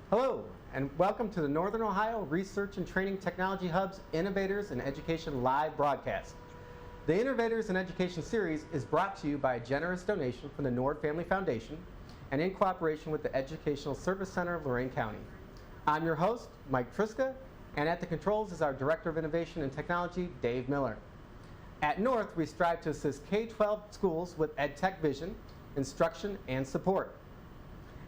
Hello, and welcome to the Northern Ohio Research and Training Technology Hub's Innovators in Education live broadcast. The Innovators in Education series is brought to you by a generous donation from the Nord Family Foundation and in cooperation with the Educational Service Center of Lorain County. I'm your host, Mike Triska, and at the controls is our Director of Innovation and Technology, Dave Miller. At North, we strive to assist K-12 schools with EdTech vision, instruction, and support.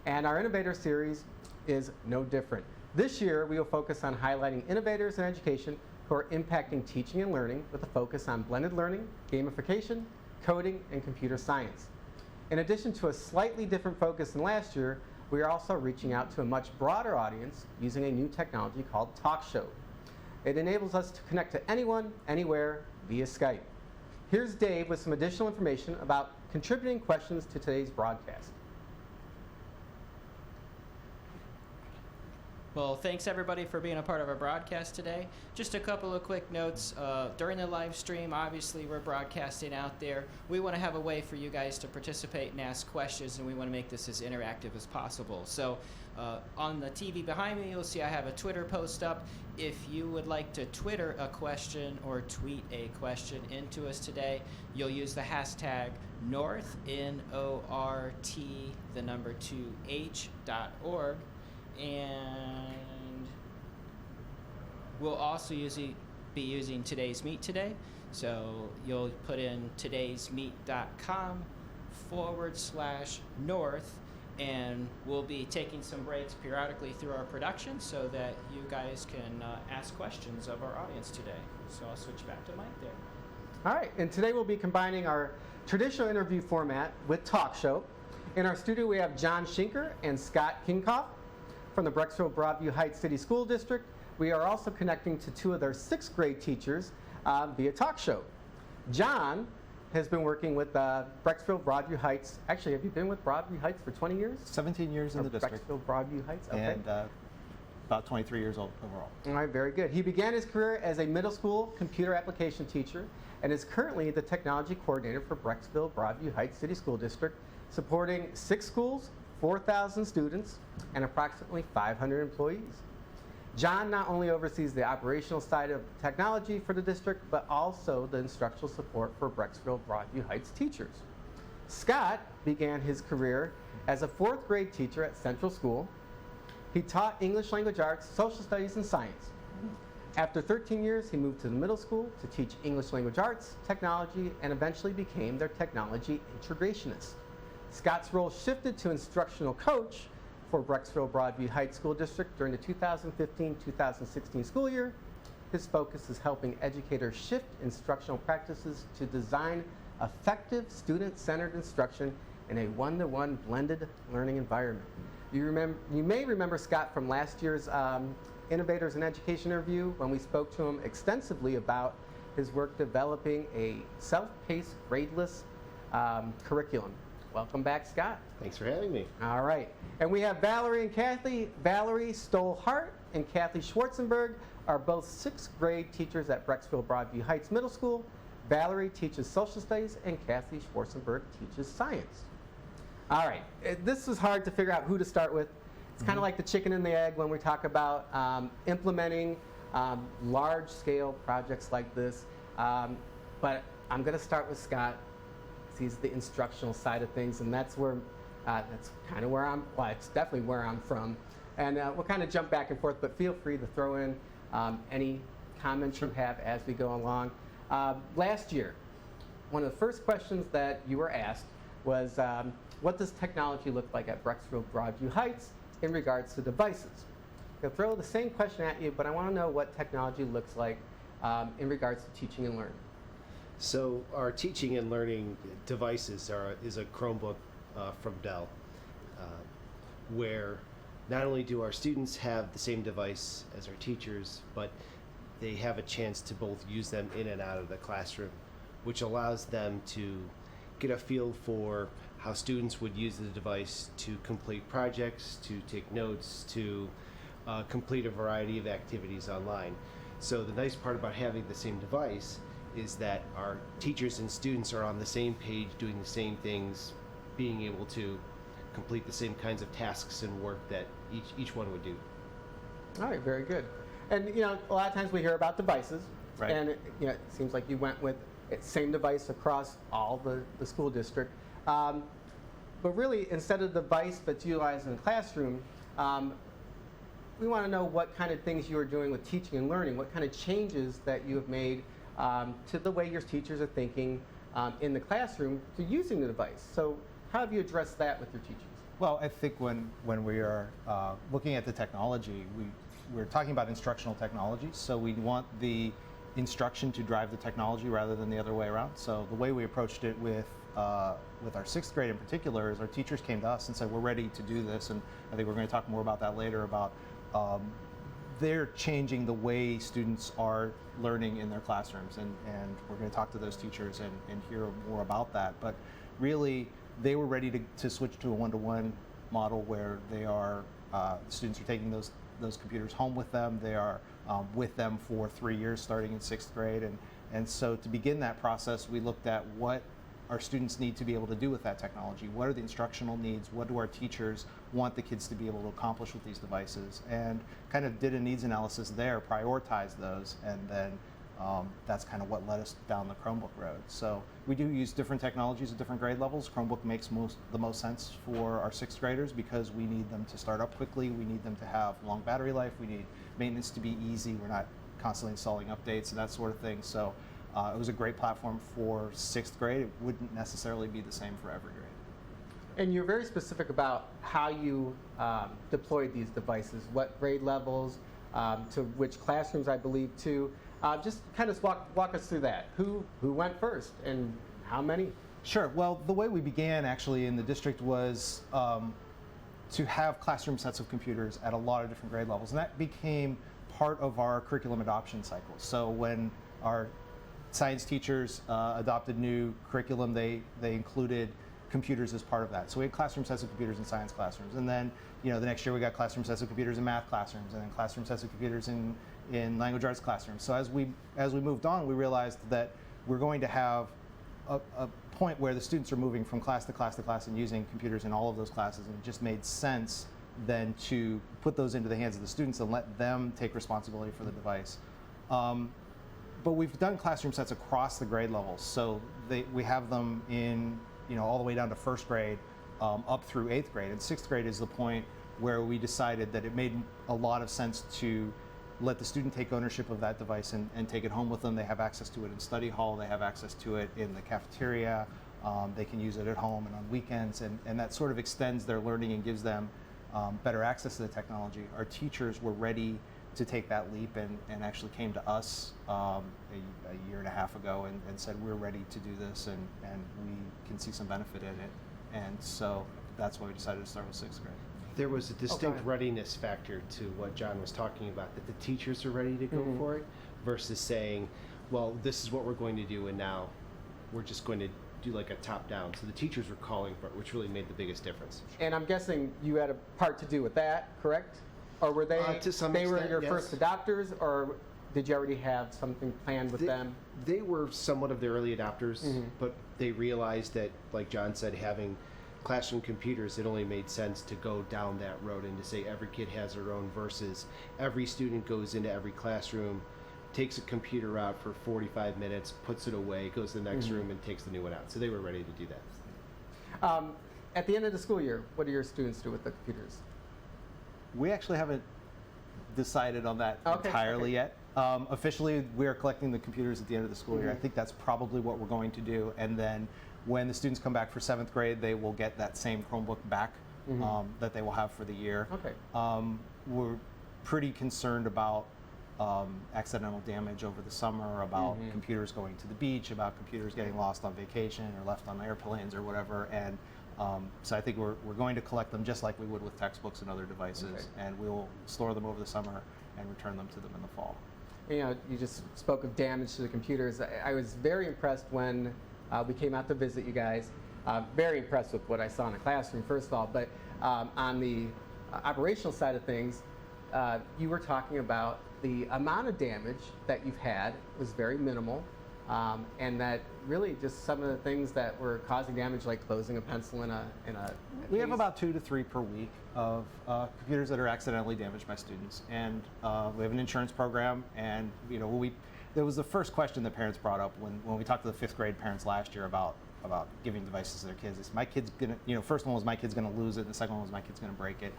And our Innovator series is no different. This year, we will focus on highlighting innovators in education who are impacting teaching and learning with a focus on blended learning, gamification, coding, and computer science. In addition to a slightly different focus than last year, we are also reaching out to a much broader audience using a new technology called TalkShow. It enables us to connect to anyone, anywhere, via Skype. Here's Dave with some additional information about contributing questions to today's broadcast. Well, thanks everybody for being a part of our broadcast today. Just a couple of quick notes. During the live stream, obviously we're broadcasting out there. We want to have a way for you guys to participate and ask questions, and we want to make this as interactive as possible. So on the TV behind me, you'll see I have a Twitter post up. If you would like to Twitter a question or tweet a question into us today, you'll use the hashtag North, N-O-R-T, the number 2H.org. And we'll also be using Today's Meet today. So you'll put in todaysmeet.com/north, and we'll be taking some breaks periodically through our production so that you guys can ask questions of our audience today. So I'll switch back to Mike there. All right, and today we'll be combining our traditional interview format with TalkShow. In our studio, we have John Schinker and Scott Kinkoff from the Brecksville Broadview Heights City School District. We are also connecting to two of their 6th grade teachers via TalkShow. John has been working with Brecksville Broadview Heights. Actually, have you been with Broadview Heights for 20 years? 17 years in the district. Brecksville Broadview Heights, okay. And about 23 years old overall. All right, very good. He began his career as a middle school computer application teacher and is currently the technology coordinator for Brecksville Broadview Heights City School District, supporting 6 schools, 4,000 students, and approximately 500 employees. John not only oversees the operational side of technology for the district, but also the instructional support for Brecksville Broadview Heights teachers. Scott began his career as a 4th grade teacher at Central School. He taught English language arts, social studies, and science. After 13 years, he moved to the middle school to teach English language arts, technology, and eventually became their technology integrationist. Scott's role shifted to instructional coach for Brecksville Broadview Heights School District during the 2015-2016 school year. His focus is helping educators shift instructional practices to design effective student-centered instruction in a one-to-one blended learning environment. You may remember Scott from last year's Innovators in Education interview when we spoke to him extensively about his work developing a self-paced, gradeless curriculum. Welcome back, Scott. Thanks for having me. All right. And we have Valerie and Kathy. Valerie Stoll-Hart and Kathy Schwarzenberg are both 6th grade teachers at Brecksville Broadview Heights Middle School. Valerie teaches social studies and Kathy Schwarzenberg teaches science. All right. This is hard to figure out who to start with. It's kind of like the chicken and the egg when we talk about implementing large-scale projects like this. But I'm going to start with Scott. He's the instructional side of things, and that's kind of where it's definitely where I'm from. And we'll kind of jump back and forth, but feel free to throw in any comments you have as we go along. Last year, one of the first questions that you were asked was, what does technology look like at Brecksville Broadview Heights in regards to devices? I'll throw the same question at you, but I want to know what technology looks like in regards to teaching and learning. So our teaching and learning devices is a Chromebook from Dell, where not only do our students have the same device as our teachers, but they have a chance to both use them in and out of the classroom, which allows them to get a feel for how students would use the device to complete projects, to take notes, to complete a variety of activities online. So the nice part about having the same device is that our teachers and students are on the same page doing the same things, being able to complete the same kinds of tasks and work that each one would do. All right, very good. And a lot of times we hear about devices, Right. and it seems like you went with same device across all the school district. But really, instead of the device that's utilized in the classroom, we want to know what kind of things you are doing with teaching and learning, what kind of changes that you have made to the way your teachers are thinking in the classroom to using the device. So how have you addressed that with your teachers? Well, I think when we are looking at the technology, we're talking about instructional technology, so we want the instruction to drive the technology rather than the other way around. So the way we approached it with our 6th grade in particular is our teachers came to us and said, we're ready to do this, and I think we're going to talk more about that later, about they're changing the way students are learning in their classrooms, and we're going to talk to those teachers and hear more about that. But really, they were ready to switch to a one-to-one model where they are, students are taking those computers home with them. They are with them for 3 years starting in 6th grade. And so to begin that process, we looked at what our students need to be able to do with that technology. What are the instructional needs? What do our teachers want the kids to be able to accomplish with these devices? And kind of did a needs analysis there, prioritized those, and then that's kind of what led us down the Chromebook road. So we do use different technologies at different grade levels. Chromebook makes the most sense for our 6th graders because we need them to start up quickly. We need them to have long battery life. We need maintenance to be easy. We're not constantly installing updates and that sort of thing. So it was a great platform for 6th grade. It wouldn't necessarily be the same for every grade. And you're very specific about how you deployed these devices, what grade levels, to which classrooms, I believe, too. Just kind of walk us through that. Who went first and how many? Sure. Well, the way we began actually in the district was to have classroom sets of computers at a lot of different grade levels, and that became part of our curriculum adoption cycle. So when our science teachers adopted new curriculum, they included computers as part of that. So we had classroom sets of computers in science classrooms, and then the next year we got classroom sets of computers in math classrooms, and then classroom sets of computers in language arts classrooms. So as we moved on, we realized that we're going to have a point where the students are moving from class to class to class and using computers in all of those classes, and it just made sense then to put those into the hands of the students and let them take responsibility for the device. But we've done classroom sets across the grade levels, so we have them in all the way down to 1st grade up through 8th grade, and 6th grade is the point where we decided that it made a lot of sense to let the student take ownership of that device and take it home with them. They have access to it in study hall, they have access to it in the cafeteria, they can use it at home and on weekends, and that sort of extends their learning and gives them better access to the technology. Our teachers were ready to take that leap and actually came to us a year and a half ago and said, we're ready to do this and we can see some benefit in it. And so that's why we decided to start with 6th grade. There was a distinct readiness factor to what John was talking about, that the teachers are ready to go for it, versus saying, well, this is what we're going to do, and now we're just going to do like a top-down. So the teachers were calling for it, which really made the biggest difference. And I'm guessing you had a part to do with that, correct? Or were they, To some they were extent, your yes. first adopters, or did you already have something planned with them? They were somewhat of the early adopters, but they realized that, like John said, having classroom computers, it only made sense to go down that road and to say every kid has their own versus every student goes into every classroom, takes a computer out for 45 minutes, puts it away, goes to the next room and takes the new one out. So they were ready to do that. At the end of the school year, what do your students do with the computers? We actually haven't decided on that entirely yet. Officially, we are collecting the computers at the end of the school year. I think that's probably what we're going to do. And then when the students come back for 7th grade, they will get that same Chromebook back that they will have for the year. We're pretty concerned about accidental damage over the summer, about computers going to the beach, about computers getting lost on vacation or left on airplanes or whatever. And so I think we're going to collect them just like we would with textbooks and other devices, and we will store them over the summer and return them to them in the fall. You just spoke of damage to the computers. I was very impressed when we came out to visit you guys. Very impressed with what I saw in the classroom, first of all. But on the operational side of things, you were talking about the amount of damage that you've had was very minimal. And that really just some of the things that were causing damage, like closing a pencil in a We have about 2 to 3 per week of computers that are accidentally damaged by students, and we have an insurance program. And there was the first question that parents brought up when we talked to the 5th grade parents last year about giving devices to their kids. Is my kid's gonna, first one was my kid's gonna lose it, and the second one was my kid's gonna break it.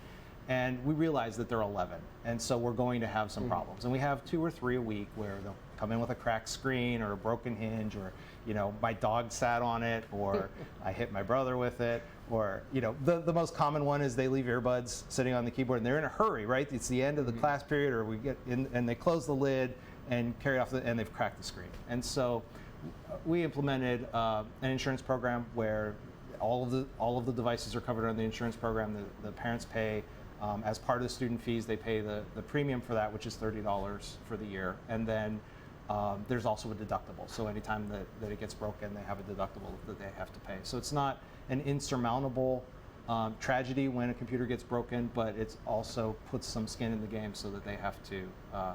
And we realized that they're 11, and so we're going to have some problems. And we have 2 or 3 a week where they'll come in with a cracked screen or a broken hinge, or my dog sat on it, or I hit my brother with it, or the most common one is they leave earbuds sitting on the keyboard and they're in a hurry, right? It's the end of the class period, or we get in and they close the lid and carry off and they've cracked the screen. And so we implemented an insurance program where all of the devices are covered under the insurance program. The parents pay. As part of the student fees, they pay the premium for that, which is $30 for the year. And then there's also a deductible. So anytime that it gets broken, they have a deductible that they have to pay. So it's not an insurmountable tragedy when a computer gets broken, but it also puts some skin in the game so that they have to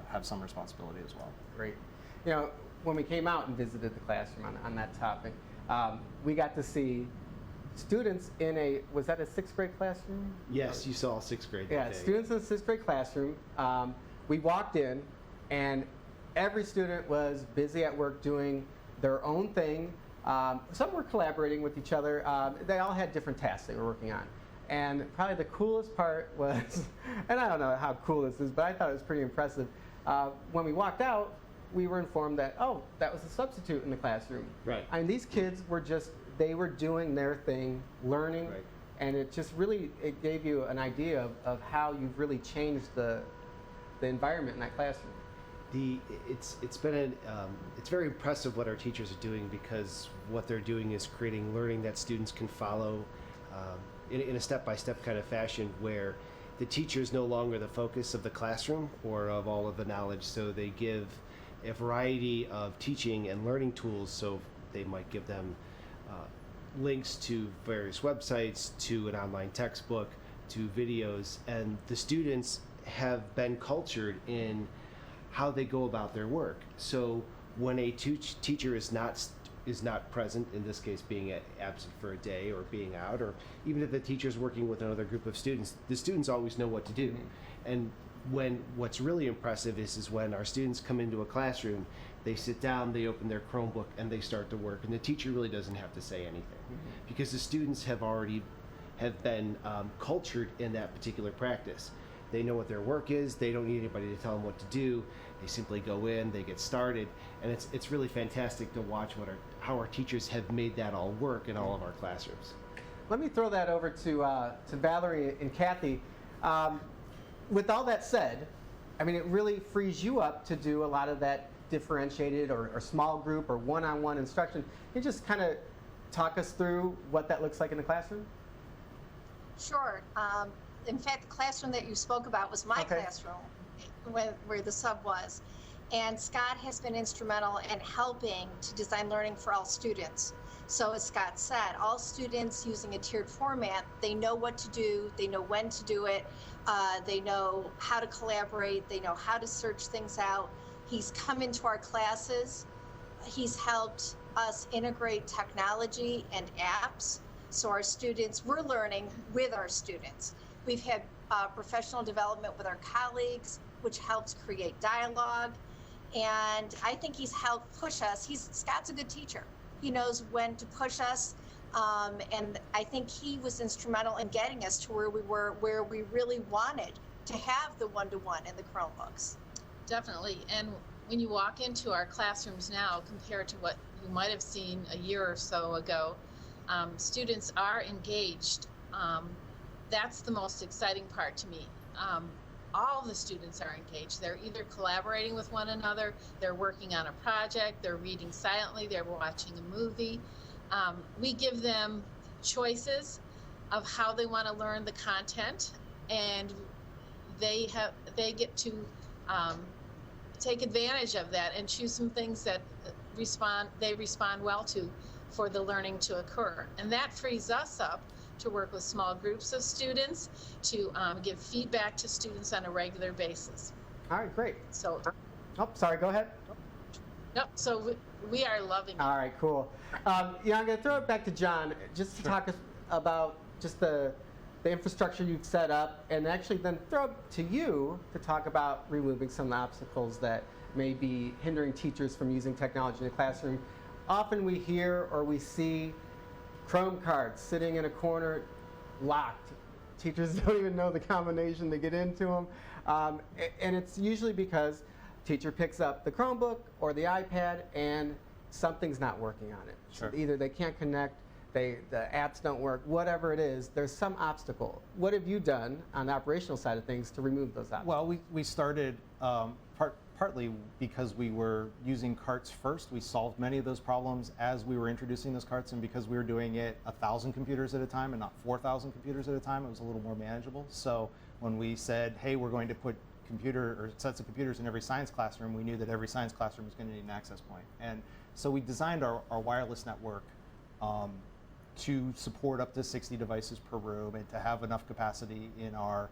have some responsibility as well. Great. When we came out and visited the classroom on that topic, we got to see students in was that a 6th grade classroom? Yes, you saw 6th grade. Yeah, students in the 6th grade classroom. We walked in, and every student was busy at work doing their own thing. Some were collaborating with each other. They all had different tasks they were working on. And probably the coolest part was, and I don't know how cool this is, but I thought it was pretty impressive. When we walked out, we were informed that, that was a substitute in the classroom. Right. I mean, these kids were they were doing their thing, learning, right. And it just really, it gave you an idea of how you've really changed the environment in that classroom. It's very impressive what our teachers are doing, because what they're doing is creating learning that students can follow in a step-by-step kind of fashion, where the teacher is no longer the focus of the classroom or of all of the knowledge. So they give a variety of teaching and learning tools. So they might give them links to various websites, to an online textbook, to videos, and the students have been cultured in how they go about their work. So when a teacher is not present, in this case being absent for a day or being out, or even if the teacher's working with another group of students, the students always know what to do. And what's really impressive is when our students come into a classroom, they sit down, they open their Chromebook, and they start to work, and the teacher really doesn't have to say anything, because the students have been cultured in that particular practice. They know what their work is. They don't need anybody to tell them what to do. They simply go in, they get started, and it's really fantastic to watch how our teachers have made that all work in all of our classrooms. Let me throw that over to Valerie and Kathy. With all that said, I mean, it really frees you up to do a lot of that differentiated or small group or one-on-one instruction. Can you just kind of talk us through what that looks like in the classroom? Sure. In fact, the classroom that you spoke about was my classroom, where the sub was. And Scott has been instrumental in helping to design learning for all students. So as Scott said, all students using a tiered format, they know what to do, they know when to do it, they know how to collaborate, they know how to search things out. He's come into our classes, he's helped us integrate technology and apps. So our students, we're learning with our students. We've had professional development with our colleagues, which helps create dialogue. And I think he's helped push us. Scott's a good teacher. He knows when to push us. And I think he was instrumental in getting us to where we were, where we really wanted to have the one-to-one in the Chromebooks. Definitely. And when you walk into our classrooms now, compared to what you might have seen a year or so ago, students are engaged. That's the most exciting part to me. All the students are engaged. They're either collaborating with one another, they're working on a project, they're reading silently, they're watching a movie. We give them choices of how they want to learn the content, and they get to take advantage of that and choose some things that they respond well to for the learning to occur. And that frees us up to work with small groups of students, to give feedback to students on a regular basis. All right, great. So, Sorry, go ahead. Nope, so we are loving it. All right, cool. I'm going to throw it back to John just to talk about just the the infrastructure you've set up, and actually then throw it to you to talk about removing some of the obstacles that may be hindering teachers from using technology in the classroom. Often we hear or we see Chrome cards sitting in a corner, locked. Teachers don't even know the combination to get into them. And it's usually because teacher picks up the Chromebook or the iPad and something's not working on it. Sure. So either they can't connect, the apps don't work, whatever it is, there's some obstacle. What have you done on the operational side of things to remove those obstacles? Well, we started partly because we were using carts first. We solved many of those problems as we were introducing those carts, and because we were doing it 1,000 computers at a time and not 4,000 computers at a time, it was a little more manageable. So when we said, hey, we're going to put sets of computers in every science classroom, we knew that every science classroom was going to need an access point. And so we designed our wireless network to support up to 60 devices per room and to have enough capacity in our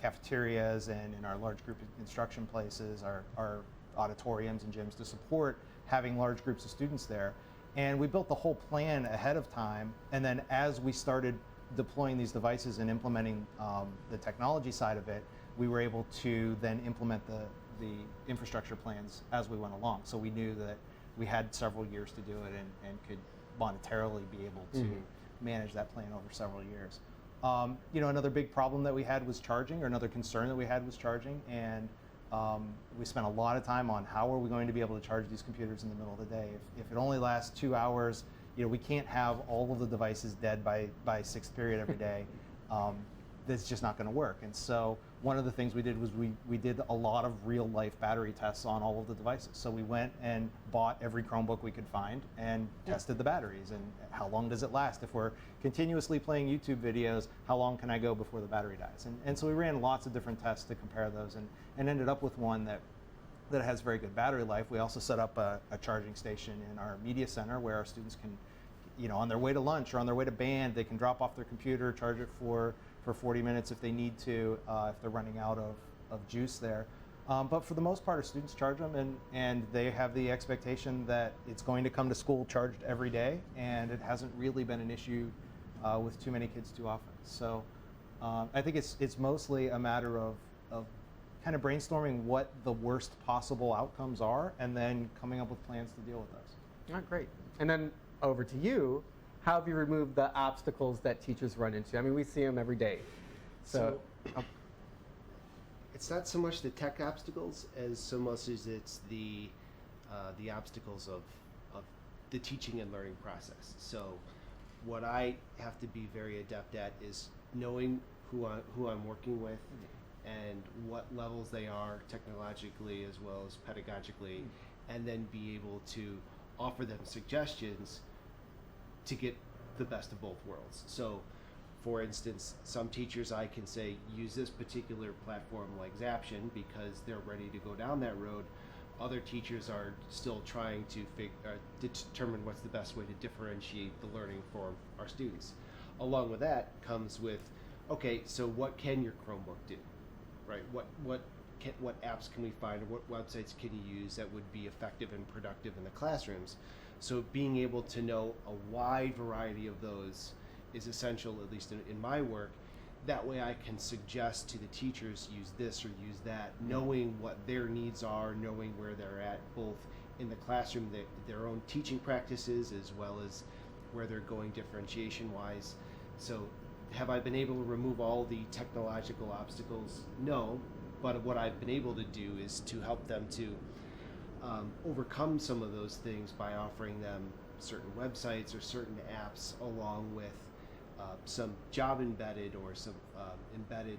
cafeterias and in our large group instruction places, our auditoriums and gyms, to support having large groups of students there. And we built the whole plan ahead of time, and then as we started deploying these devices and implementing the technology side of it, we were able to then implement the infrastructure plans as we went along. So we knew that we had several years to do it and could monetarily be able to manage that plan over several years. Another big problem that we had was charging, or another concern that we had was charging, and we spent a lot of time on how are we going to be able to charge these computers in the middle of the day. If it only lasts 2 hours, we can't have all of the devices dead by sixth period every day. That's just not going to work. And so one of the things we did was we did a lot of real life battery tests on all of the devices. So we went and bought every Chromebook we could find and tested the batteries, and how long does it last? If we're continuously playing YouTube videos, how long can I go before the battery dies? And so we ran lots of different tests to compare those, and ended up with one that has very good battery life. We also set up a charging station in our media center where our students can, on their way to lunch or on their way to band, they can drop off their computer, charge it for 40 minutes if they need to, if they're running out of juice there. But for the most part, our students charge them, and they have the expectation that it's going to come to school charged every day, and it hasn't really been an issue with too many kids too often. So I think it's mostly a matter of kind of brainstorming what the worst possible outcomes are, and then coming up with plans to deal with those. Oh, great. And then over to you. How have you removed the obstacles that teachers run into? I mean, we see them every day. So it's not so much the tech obstacles as so much as it's the obstacles of the teaching and learning process. So what I have to be very adept at is knowing who I'm working with and what levels they are technologically as well as pedagogically, and then be able to offer them suggestions to get the best of both worlds. So, for instance, some teachers I can say, use this particular platform like Zaption because they're ready to go down that road. Other teachers are still trying to determine what's the best way to differentiate the learning for our students. Along with that comes with, okay, so what can your Chromebook do, right? What apps can we find, or what websites can you use that would be effective and productive in the classrooms? So being able to know a wide variety of those is essential, at least in my work. That way I can suggest to the teachers, use this or use that, knowing what their needs are, knowing where they're at, both in the classroom, their own teaching practices, as well as where they're going differentiation-wise. So have I been able to remove all the technological obstacles? No, but what I've been able to do is to help them to overcome some of those things by offering them certain websites or certain apps, along with some job embedded or some embedded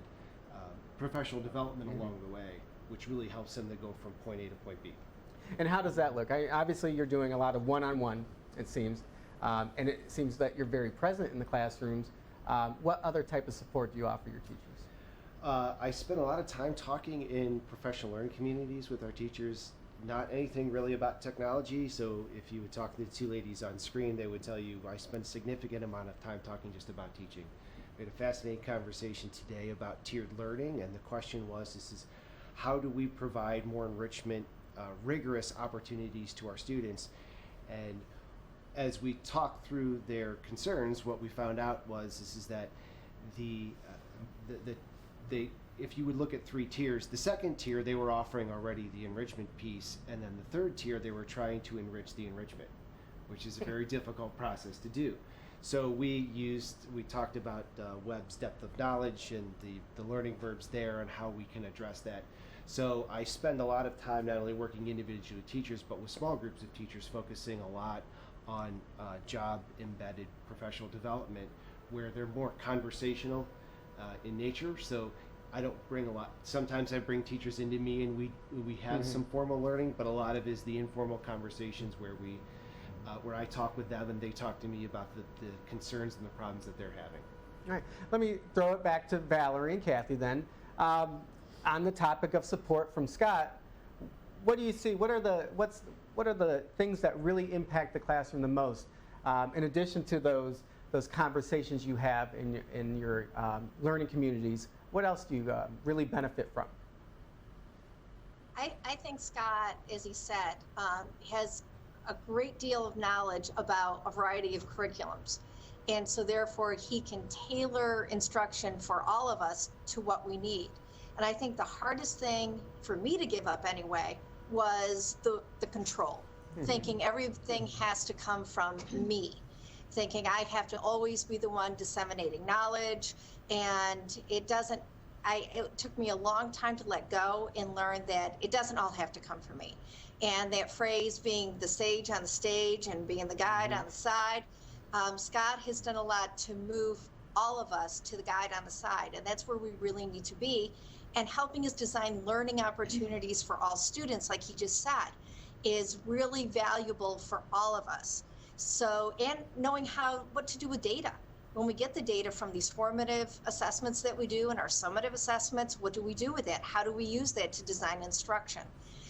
professional development along the way, which really helps them to go from point A to point B. And how does that look? Obviously, you're doing a lot of one-on-one, it seems, and it seems that you're very present in the classrooms. What other type of support do you offer your teachers? I spend a lot of time talking in professional learning communities with our teachers. Not anything really about technology, so if you would talk to the two ladies on screen, they would tell you I spend a significant amount of time talking just about teaching. We had a fascinating conversation today about tiered learning, and the question was, this is how do we provide more enrichment, rigorous opportunities to our students? And as we talked through their concerns, what we found out was is that if you would look at 3 tiers, the second tier they were offering already the enrichment piece, and then the third tier they were trying to enrich the enrichment, which is a very difficult process to do. So we talked about Webb's depth of knowledge and the learning verbs there and how we can address that. So I spend a lot of time not only working individually with teachers, but with small groups of teachers, focusing a lot on job-embedded professional development, where they're more conversational in nature. So I don't bring a lot. Sometimes I bring teachers into me, and we have some formal learning, but a lot of it is the informal conversations where I talk with them and they talk to me about the concerns and the problems that they're having. All right, let me throw it back to Valerie and Kathy then. On the topic of support from Scott, what do you see? What are the things that really impact the classroom the most? In addition to those conversations you have in your learning communities, what else do you really benefit from? I think Scott, as he said, has a great deal of knowledge about a variety of curriculums. And so therefore he can tailor instruction for all of us to what we need. And I think the hardest thing for me to give up anyway was the control, thinking everything has to come from me, thinking I have to always be the one disseminating knowledge. And it took me a long time to let go and learn that it doesn't all have to come from me. And that phrase, being the sage on the stage and being the guide on the side, Scott has done a lot to move all of us to the guide on the side. And that's where we really need to be. And helping us design learning opportunities for all students, like he just said, is really valuable for all of us. So, and knowing what to do with data. When we get the data from these formative assessments that we do and our summative assessments, what do we do with it? How do we use that to design instruction?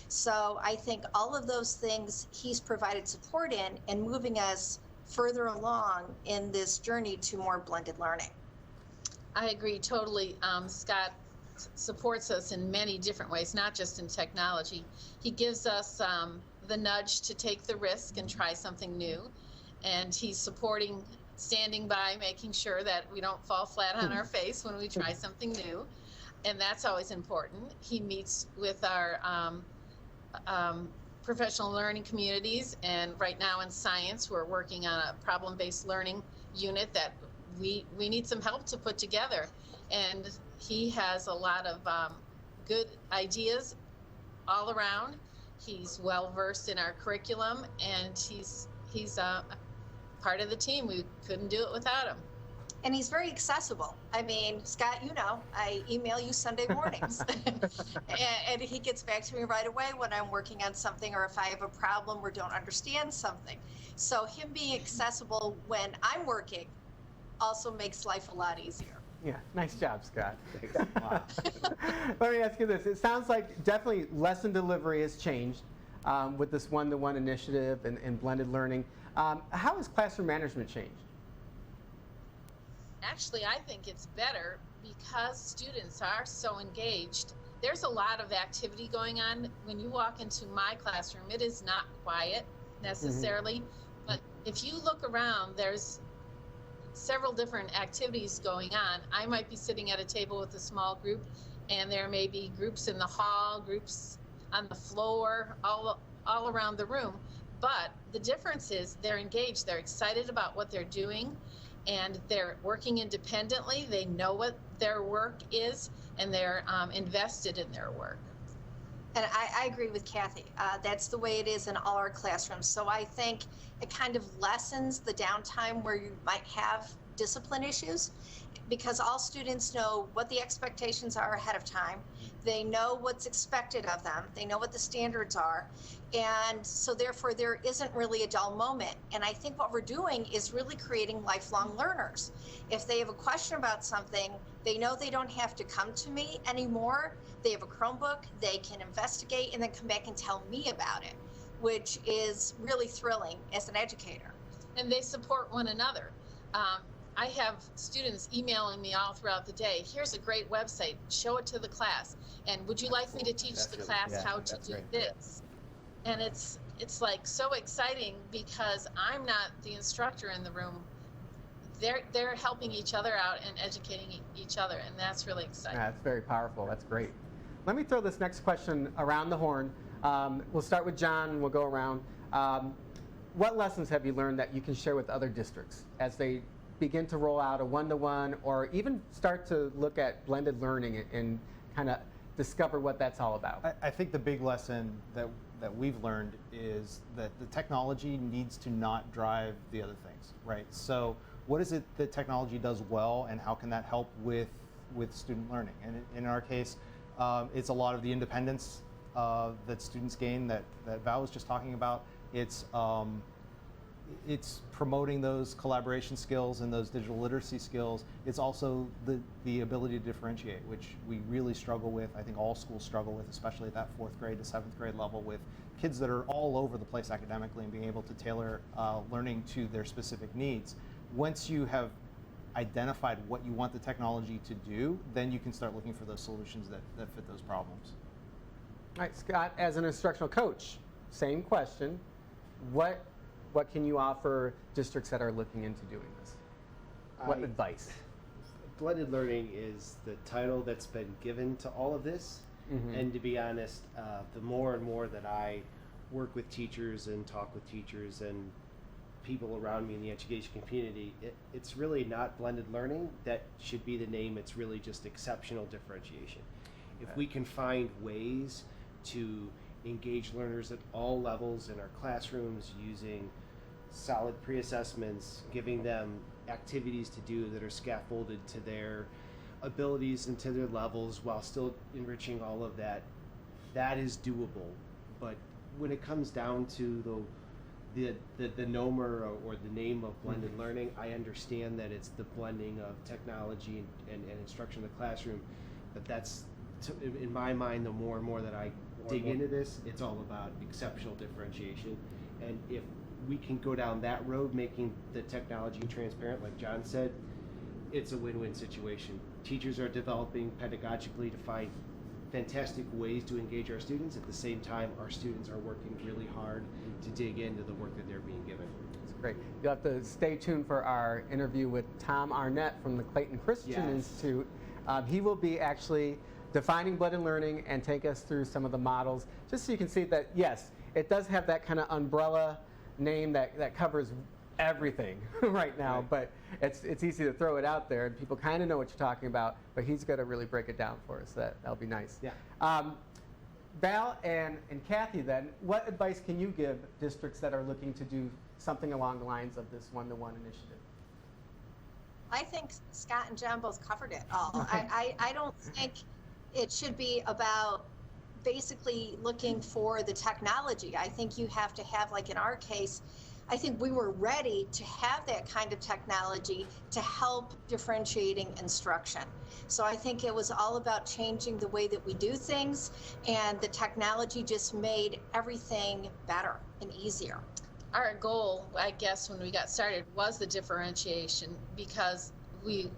So I think all of those things he's provided support in and moving us further along in this journey to more blended learning. I agree totally. Scott supports us in many different ways, not just in technology. He gives us the nudge to take the risk and try something new. And he's standing by, making sure that we don't fall flat on our face when we try something new. And that's always important. He meets with our professional learning communities, and right now in science we're working on a problem-based learning unit that we need some help to put together, and he has a lot of good ideas all around. He's well versed in our curriculum, and he's part of the team. We couldn't do it without him. And he's very accessible. I mean, Scott, I email you Sunday mornings. and he gets back to me right away when I'm working on something or if I have a problem or don't understand something. So him being accessible when I'm working also makes life a lot easier. Yeah, nice job, Scott. Wow. Let me ask you this. It sounds like definitely lesson delivery has changed with this one-to-one initiative and blended learning. How has classroom management changed? Actually, I think it's better because students are so engaged. There's a lot of activity going on. When you walk into my classroom, it is not quiet necessarily, but if you look around, there's several different activities going on. I might be sitting at a table with a small group, and there may be groups in the hall, groups on the floor, all around the room. But the difference is they're engaged, they're excited about what they're doing, and they're working independently. They know what their work is, and they're invested in their work. And I agree with Kathy. That's the way it is in all our classrooms. So I think it kind of lessens the downtime where you might have discipline issues, because all students know what the expectations are ahead of time. They know what's expected of them. They know what the standards are. And so therefore there isn't really a dull moment. And I think what we're doing is really creating lifelong learners. If they have a question about something, they know they don't have to come to me anymore. They have a Chromebook, they can investigate and then come back and tell me about it, which is really thrilling as an educator. And they support one another. I have students emailing me all throughout the day. Here's a great website, show it to the class. And would you like me to teach the class how to do this? And it's like so exciting because I'm not the instructor in the room. they're helping each other out and educating each other, and that's really exciting. That's very powerful. That's great. Let me throw this next question around the horn. We'll start with John, and we'll go around. What lessons have you learned that you can share with other districts as they begin to roll out a one-to-one, or even start to look at blended learning and kind of discover what that's all about? I think the big lesson that we've learned is that the technology needs to not drive the other things, right? So what is it that technology does well, and how can that help with student learning? And in our case, it's a lot of the independence that students gain that Val was just talking about. It's promoting those collaboration skills and those digital literacy skills. It's also the ability to differentiate, which we really struggle with. I think all schools struggle with, especially at that 4th grade to 7th grade level, with kids that are all over the place academically and being able to tailor learning to their specific needs. Once you have identified what you want the technology to do, then you can start looking for those solutions that fit those problems. All right, Scott, as an instructional coach, same question. What can you offer districts that are looking into doing this? What advice? Blended learning is the title that's been given to all of this. And to be honest, the more and more that I work with teachers and talk with teachers and people around me in the education community, it's really not blended learning that should be the name. It's really just exceptional differentiation. If we can find ways to engage learners at all levels in our classrooms using solid pre-assessments, giving them activities to do that are scaffolded to their abilities and to their levels while still enriching all of that, that is doable. But when it comes down to the nomer or the name of blended learning, I understand that it's the blending of technology and instruction in the classroom, but that's, in my mind, the more and more that I dig into this, it's all about exceptional differentiation. And if we can go down that road, making the technology transparent, like John said, it's a win-win situation. Teachers are developing pedagogically to find fantastic ways to engage our students. At the same time, our students are working really hard to dig into the work that they're being given. That's great. You'll have to stay tuned for our interview with Tom Arnett from the Clayton Christian Institute. He will be actually defining blended learning and take us through some of the models, just so you can see that, yes, it does have that kind of umbrella name that covers everything right now, but it's easy to throw it out there and people kind of know what you're talking about, but he's going to really break it down for us. That'll be nice. Yeah. Val and Kathy, then, what advice can you give districts that are looking to do something along the lines of this one-to-one initiative? I think Scott and John both covered it all. I don't think it should be about basically looking for the technology. I think you have to have, like in our case, I think we were ready to have that kind of technology to help differentiating instruction. So I think it was all about changing the way that we do things, and the technology just made everything better and easier. Our goal, I guess, when we got started was the differentiation, because we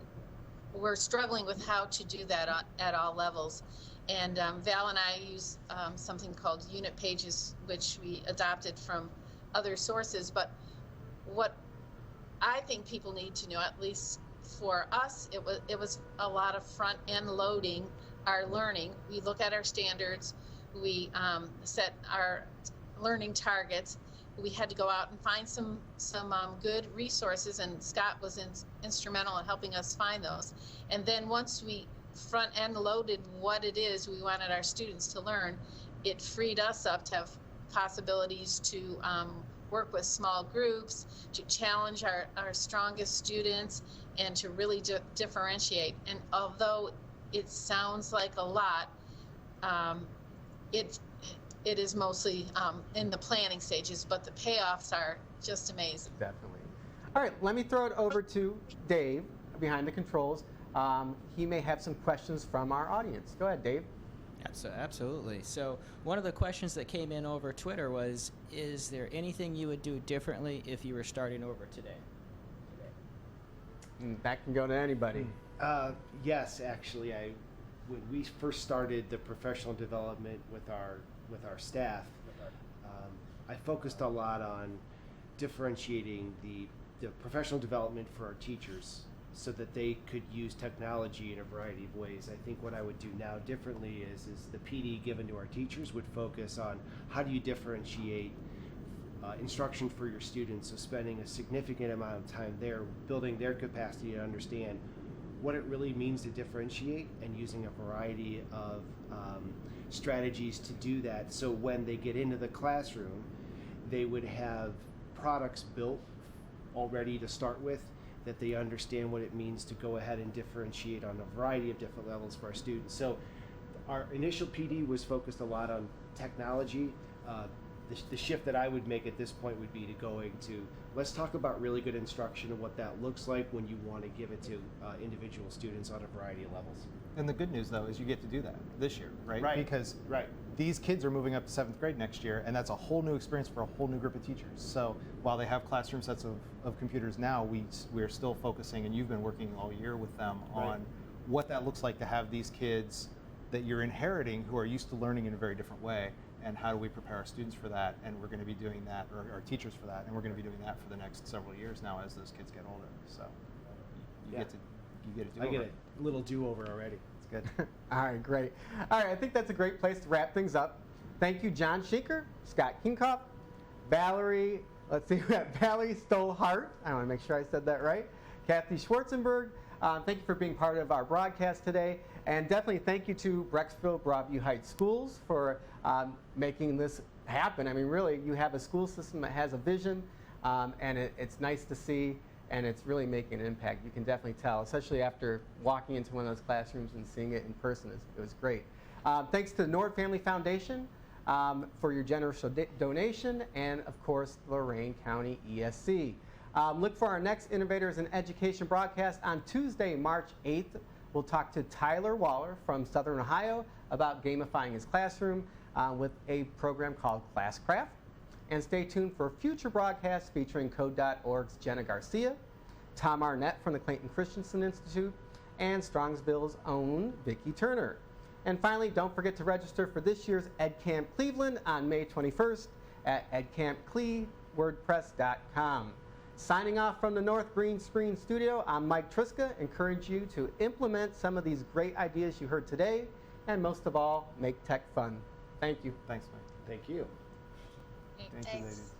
were struggling with how to do that at all levels. And Val and I use something called unit pages, which we adopted from other sources. But what I think people need to know, at least for us, it was a lot of front end loading our learning. We look at our standards, we set our learning targets. We had to go out and find some good resources, and Scott was instrumental in helping us find those. And then once we front end loaded what it is we wanted our students to learn, it freed us up to have possibilities to work with small groups, to challenge our strongest students, and to really differentiate. And although it sounds like a lot, it is mostly in the planning stages, but the payoffs are just amazing. Definitely. All right, let me throw it over to Dave behind the controls. He may have some questions from our audience. Go ahead, Dave. Absolutely. So one of the questions that came in over Twitter was, is there anything you would do differently if you were starting over today? That can go to anybody. Yes, actually, when we first started the professional development with our staff, I focused a lot on differentiating the the professional development for our teachers so that they could use technology in a variety of ways. I think what I would do now differently is the PD given to our teachers would focus on how do you differentiate instruction for your students, so spending a significant amount of time there, building their capacity to understand what it really means to differentiate and using a variety of strategies to do that. So when they get into the classroom, they would have products built already to start with, that they understand what it means to go ahead and differentiate on a variety of different levels for our students. So our initial PD was focused a lot on technology. The shift that I would make at this point would be to going to, let's talk about really good instruction and what that looks like when you want to give it to individual students on a variety of levels. And the good news, though, is you get to do that this year, right? Right. Because Right. these kids are moving up to 7th grade next year, and that's a whole new experience for a whole new group of teachers. So while they have classroom sets of computers now, we're still focusing, and you've been working all year with them on what that looks like to have these kids that you're inheriting who are used to learning in a very different way, and how do we prepare our students for that, and we're going to be doing that, or our teachers for that, and we're going to be doing that for the next several years now as those kids get older. So you get to do I get a little do-over already. It's good. All right, great. All right, I think that's a great place to wrap things up. Thank you, John Schinker, Scott Kinkoff, Valerie, let's see, we got Valerie Stolhart. I want to make sure I said that right. Kathy Schwarzenberg. Thank you for being part of our broadcast today. And definitely thank you to Brecksville Broadview Heights Schools for making this happen. I mean, really, you have a school system that has a vision, and it's nice to see, and it's really making an impact. You can definitely tell, especially after walking into one of those classrooms and seeing it in person. It was great. Thanks to the Nord Family Foundation for your generous donation, and of course, Lorain County ESC. Look for our next Innovators in Education broadcast on Tuesday, March 8th. We'll talk to Tyler Waller from Southern Ohio about gamifying his classroom with a program called Classcraft. And stay tuned for future broadcasts featuring Code.org's Jenna Garcia, Tom Arnett from the Clayton Christensen Institute, and Strongsville's own Vicki Turner. And finally, don't forget to register for this year's EdCamp Cleveland on May 21st at edcampclewordpress.com. Signing off from the North Green Screen Studio, I'm Mike Triska. Encourage you to implement some of these great ideas you heard today, and most of all, make tech fun. Thank you. Thanks, Mike. Thank you. Thank you, Thanks. ladies.